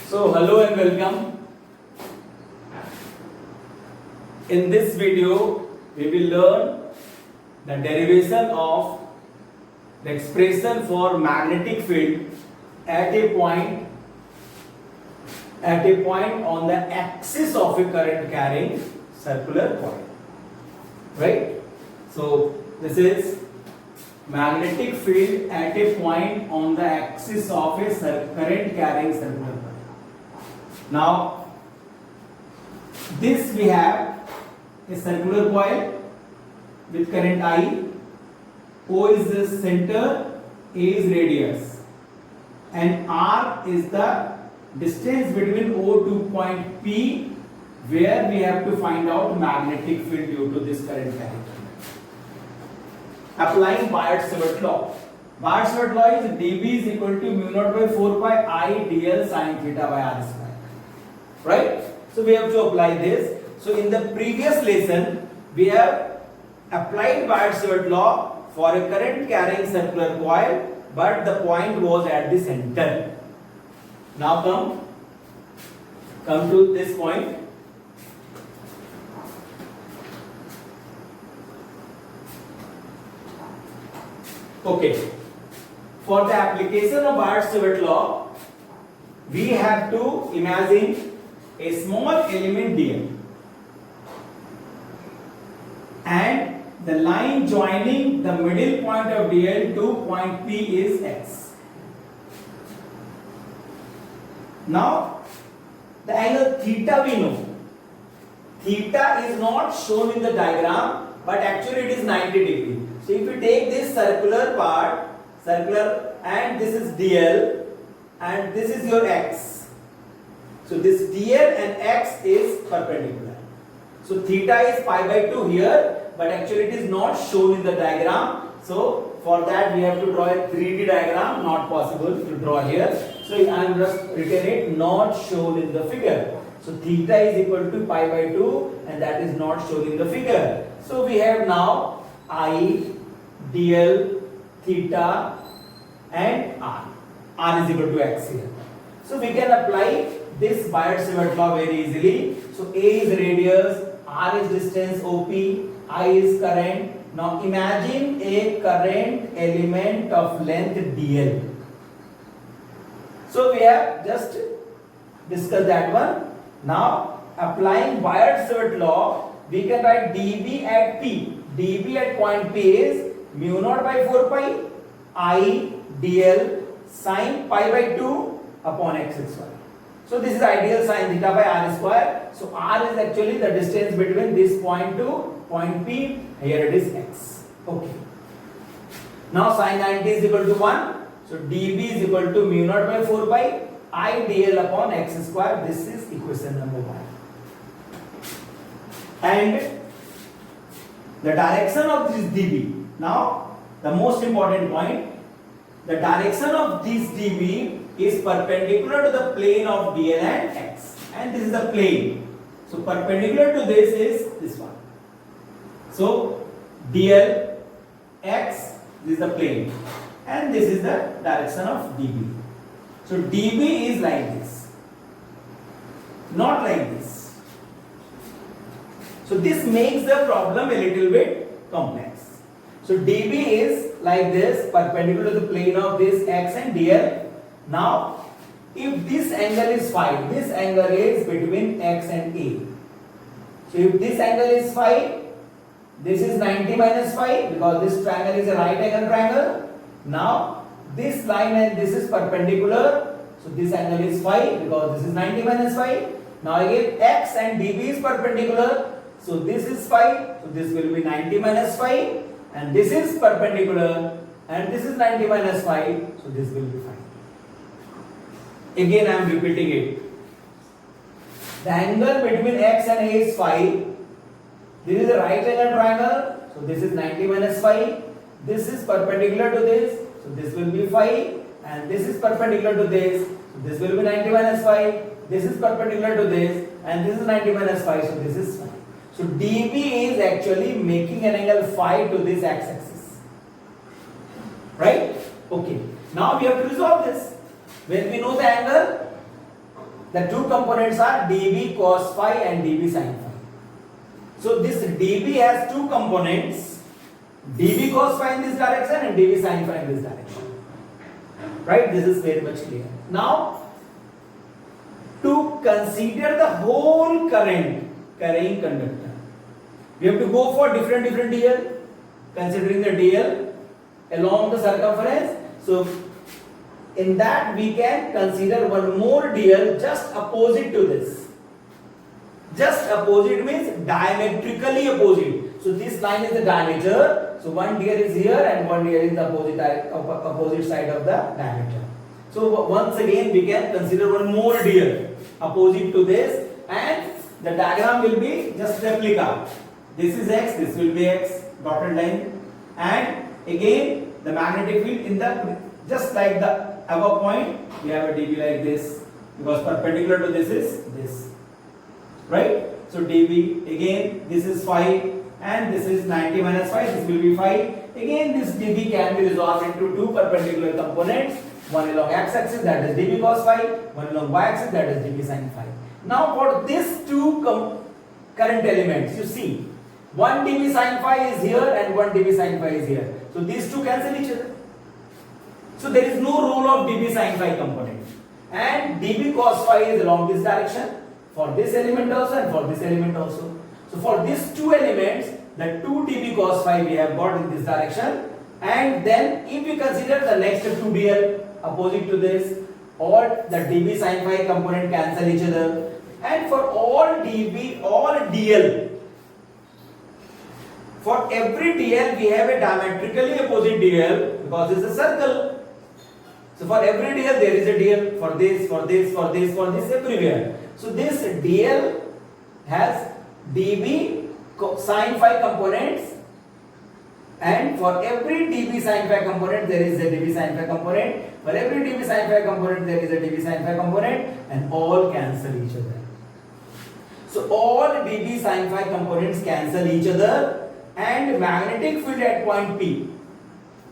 So hello and welcome. In this video we will learn the derivation of the expression for magnetic field at a point on the axis of a current carrying circular coil. Right? So this is magnetic field at a point on the axis of a current carrying circular coil. Now this we have a circular coil with current I. O is the center, A is radius, and R is the distance between O to point P, where we have to find out magnetic field due to this current carrying. Applying Biot-Savart law. Biot-Savart law is dB is equal to mu naught by 4 pi I dl sin theta by r square. Right? So we have to apply this. So in the previous lesson, we have applied Biot-Savart law for a current carrying circular coil, but the point was at the center. Now come to this point. Okay. For the application of Biot-Savart law, we have to imagine a small element dl, and the line joining the middle point of dl to point P is x. Now the angle theta we know. Theta is not shown in the diagram, but actually it is 90 degree. So if you take this circular part, and this is dl and this is your x. So this dl and x is perpendicular. So theta is pi by 2 here, but actually it is not shown in the diagram. So for that we have to draw a 3D diagram, not possible to draw here. So I am just written it not shown in the figure. So theta is equal to pi by 2 and that is not shown in the figure. So we have now I, dl, theta and r. R is equal to x here. So we can apply this Biot-Savart law very easily. So A is radius, R is distance OP, I is current. Now imagine a current element of length dl. So we have just discussed that one. Now applying Biot-Savart law, we can write dB at P. dB at point P is mu naught by 4 pi I dl sin pi by 2 upon x square. So this is ideal sin theta by r square. So r is actually the distance between this point to point P. Here it is x. Okay. Now sin 90 is equal to 1. So dB is equal to mu naught by 4 pi I dl upon x square. This is equation number 1. And the direction of this dB. Now the most important point. The direction of this dB is perpendicular to the plane of dl and x, and this is the plane. So perpendicular to this is this one. So dl x, this is the plane, and this is the direction of dB. So dB is like this, not like this. So this makes the problem a little bit complex. So dB is like this, perpendicular to the plane of this x and dl. Now if this angle is phi, this angle is between x and a. So if this angle is phi, this is 90 minus phi, because this triangle is a right angle triangle. Now this line and this is perpendicular, so this angle is phi, because this is 90 minus phi. Now again x and dB is perpendicular, so this is phi, so this will be 90 minus phi, and this is perpendicular, and this is 90 minus phi, so this will be phi. Again I am repeating it. The angle between x and a is phi. This is a right angle triangle, so this is 90 minus phi. This is perpendicular to this, so this will be phi, and this is perpendicular to this, so this will be 90 minus phi. This is perpendicular to this, and this is 90 minus phi, so this is phi. So dB is actually making an angle phi to this x-axis. Right? Okay. Now we have to resolve this. When we know the angle, The two components are dB cos phi and dB sin phi. So this dB has two components, dB cos phi in this direction and dB sin phi in this direction. Right? This is very much clear. Now, to consider the whole current carrying conductor, we have to go for different dl, considering the dl along the circumference. So in that we can consider one more dl just opposite to this. Just opposite means diametrically opposite. So this line is the diameter. So one dl is here and one dl is the opposite side of the diameter. So once again we can consider one more dl opposite to this, and the diagram will be just replica. This is x, this will be x, dotted line, and again the magnetic field in the just like the above point we have a dB like this, because perpendicular to this is this, right? So dB, again this is phi and this is 90 minus phi, this will be phi. Again this dB can be resolved into two perpendicular components, one along x axis, that is dB cos phi, one along y axis, that is dB sin phi. Now for these two current elements, you see one dB sin phi is here and one dB sin phi is here. So these two cancel each other. So there is no role of dB sin phi component, and dB cos phi is along this direction for this element also and for this element also. So for these two elements, the 2 dB cos phi we have got in this direction, and then if we consider the next 2 dl opposite to this, or the dB sin phi component cancel each other, and for all dl, for every dl we have a diametrically opposite dl because it's a circle. So for every dl there is a dl for this, for this, for this, for this, everywhere. So this dl has dB sin phi components, and for every dB sin phi component there is a dB sin phi component. For every dB sin phi component there is a dB sin phi component, and all cancel each other. So all dB sin phi components cancel each other, and magnetic field at point P,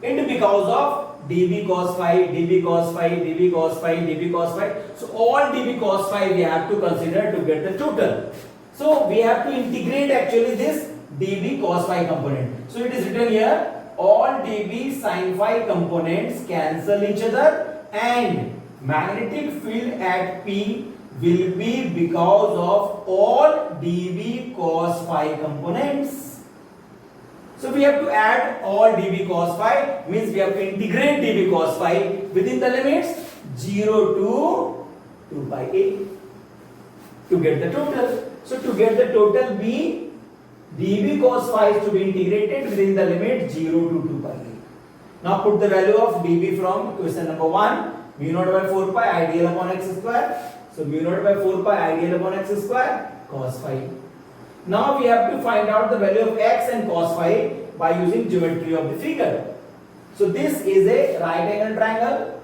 and because of dB cos phi, dB cos phi, dB cos phi, dB cos phi. So all dB cos phi we have to consider to get the total. So we have to integrate actually this dB cos phi component. So it is written here, all dB sin phi components cancel each other, and magnetic field at P will be because of all dB cos phi components. So we have to add all dB cos phi, means we have to integrate dB cos phi within the limits 0 to 2 pi a to get the total. So to get the total B, dB cos phi is to be integrated within the limit 0 to 2 pi a. Now put the value of dB from question number 1, mu naught by 4 pi ideal upon x square. So mu naught by 4 pi ideal upon x square cos phi. Now we have to find out the value of x and cos phi by using geometry of the figure. So this is a right angle triangle.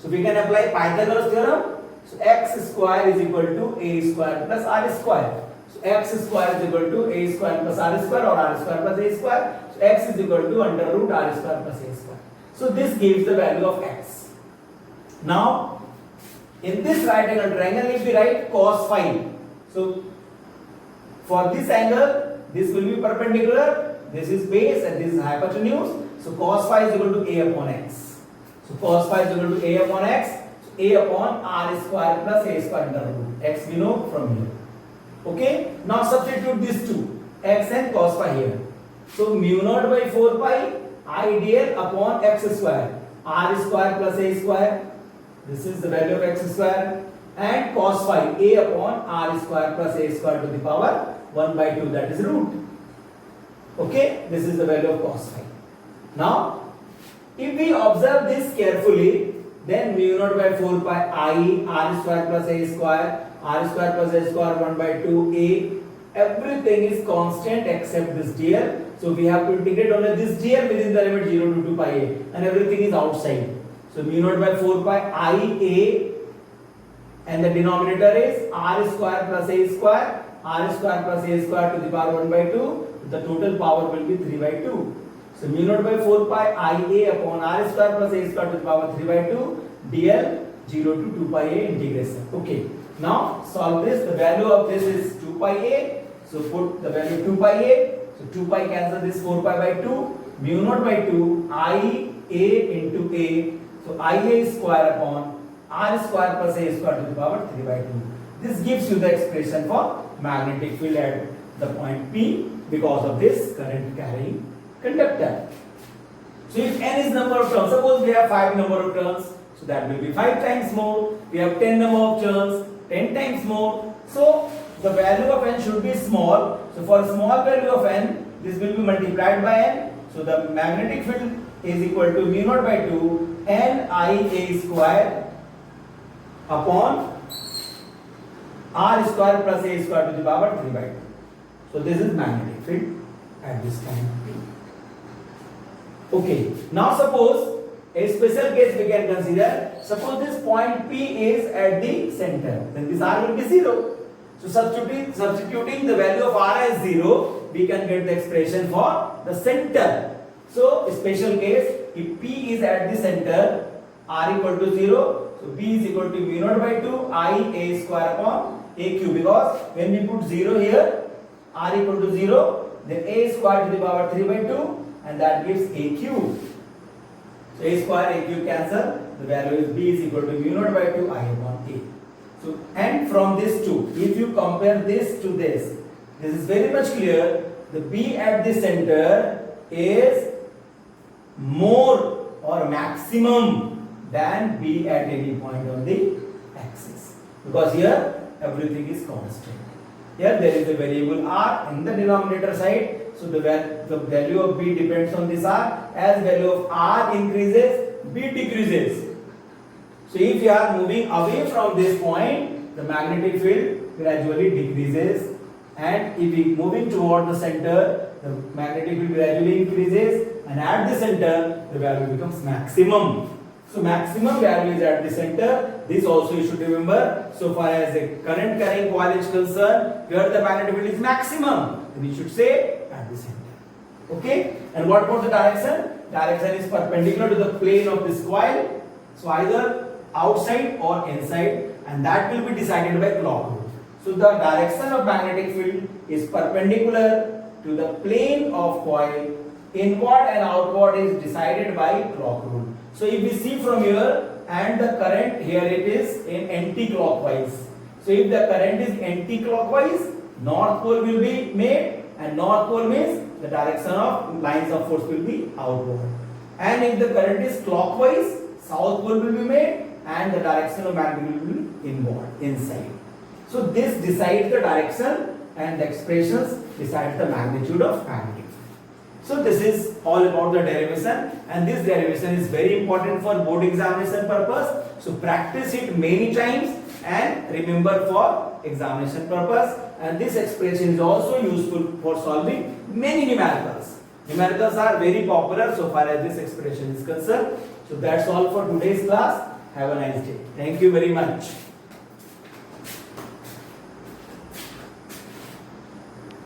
So we can apply Pythagoras theorem. So x square is equal to a square plus r square. So x square is equal to a square plus r square, or r square plus a square. So x is equal to under root r square plus a square. So this gives the value of x. Now in this right angle triangle, if we write cos phi, so for this angle, this will be perpendicular, this is base and this is hypotenuse. So cos phi is equal to a upon x. So cos phi is equal to a upon x, so a upon r square plus a square under root. X we know from here. Okay, now substitute these two, x and cos phi here. So mu naught by 4 pi ideal upon x square, r square plus a square. This is the value of x square, and cos phi a upon r square plus a square to the power 1 by 2, that is root. Okay, this is the value of cos phi. Now if we observe this carefully, then mu naught by 4 pi I r square plus a square, r square plus a square 1 by 2 a, everything is constant except this dl. So we have to integrate only this dl within the limit 0 to 2 pi a, and everything is outside. So mu naught by 4 pi I a, and the denominator is r square plus a square, r square plus a square to the power 1 by 2. The total power will be 3 by 2. So mu naught by 4 pi I a upon r square plus a square to the power 3 by 2 dl 0 to 2 pi a integration. Okay. Now solve this. The value of this is 2 pi a. So put the value 2 pi a. So 2 pi cancel this 4 pi by 2. Mu naught by 2 I a into a. So I a square upon r square plus a square to the power 3 by 2. This gives you the expression for magnetic field at the point P because of this current carrying conductor. So if n is number of turns, suppose we have 5 number of turns, so that will be 5 times more. We have 10 number of turns, 10 times more. So the value of n should be small. So for a small value of n, this will be multiplied by n. So the magnetic field is equal to mu naught by 2 n I a square upon r square plus a square to the power 3 by 2. So this is magnetic field at this time P. Okay, now suppose a special case we can consider. Suppose this point P is at the center, then this r will be 0. So substituting the value of r as 0, we can get the expression for the center. So special case, if P is at the center, r equal to 0, so P is equal to mu naught by 2 I a square upon a cube, because when we put 0 here, r equal to 0, then a square to the power 3 by 2, and that gives a cube. So a square a cube cancel, the value is b is equal to mu naught by 2 I upon a. So and from this two, if you compare this to this is very much clear. The b at the center is more or maximum than b at any point on the axis, because here everything is constant. Here there is a variable r in the denominator side, so the value of b depends on this r. As value of r increases, b decreases. So if you are moving away from this point, the magnetic field gradually decreases, and if we moving toward the center, the magnetic field gradually increases, and at the center the value becomes maximum. So maximum value is at the center. This also you should remember. So far as the current carrying coil is concerned, here the magnetic field is maximum, then you should say at the center. Okay? And what about the direction? Direction is perpendicular to the plane of this coil. So either outside or inside, and that will be decided by clock rule. So the direction of magnetic field is perpendicular to the plane of coil. Inward and outward is decided by clock rule. So if we see from here, and the current here it is in anti-clockwise. So if the current is anti-clockwise, north pole will be made, and north pole means the direction of lines of force will be outward. And if the current is clockwise, south pole will be made, and the direction of magnetic will be inward, inside. So this decides the direction, and the expressions decide the magnitude of magnetic. So this is all about the derivation, and this derivation is very important for board examination purpose. So practice it many times and remember for examination purpose. And this expression is also useful for solving many numericals. Numericals are very popular so far as this expression is concerned. So that's all for today's class. Have a nice day. Thank you very much.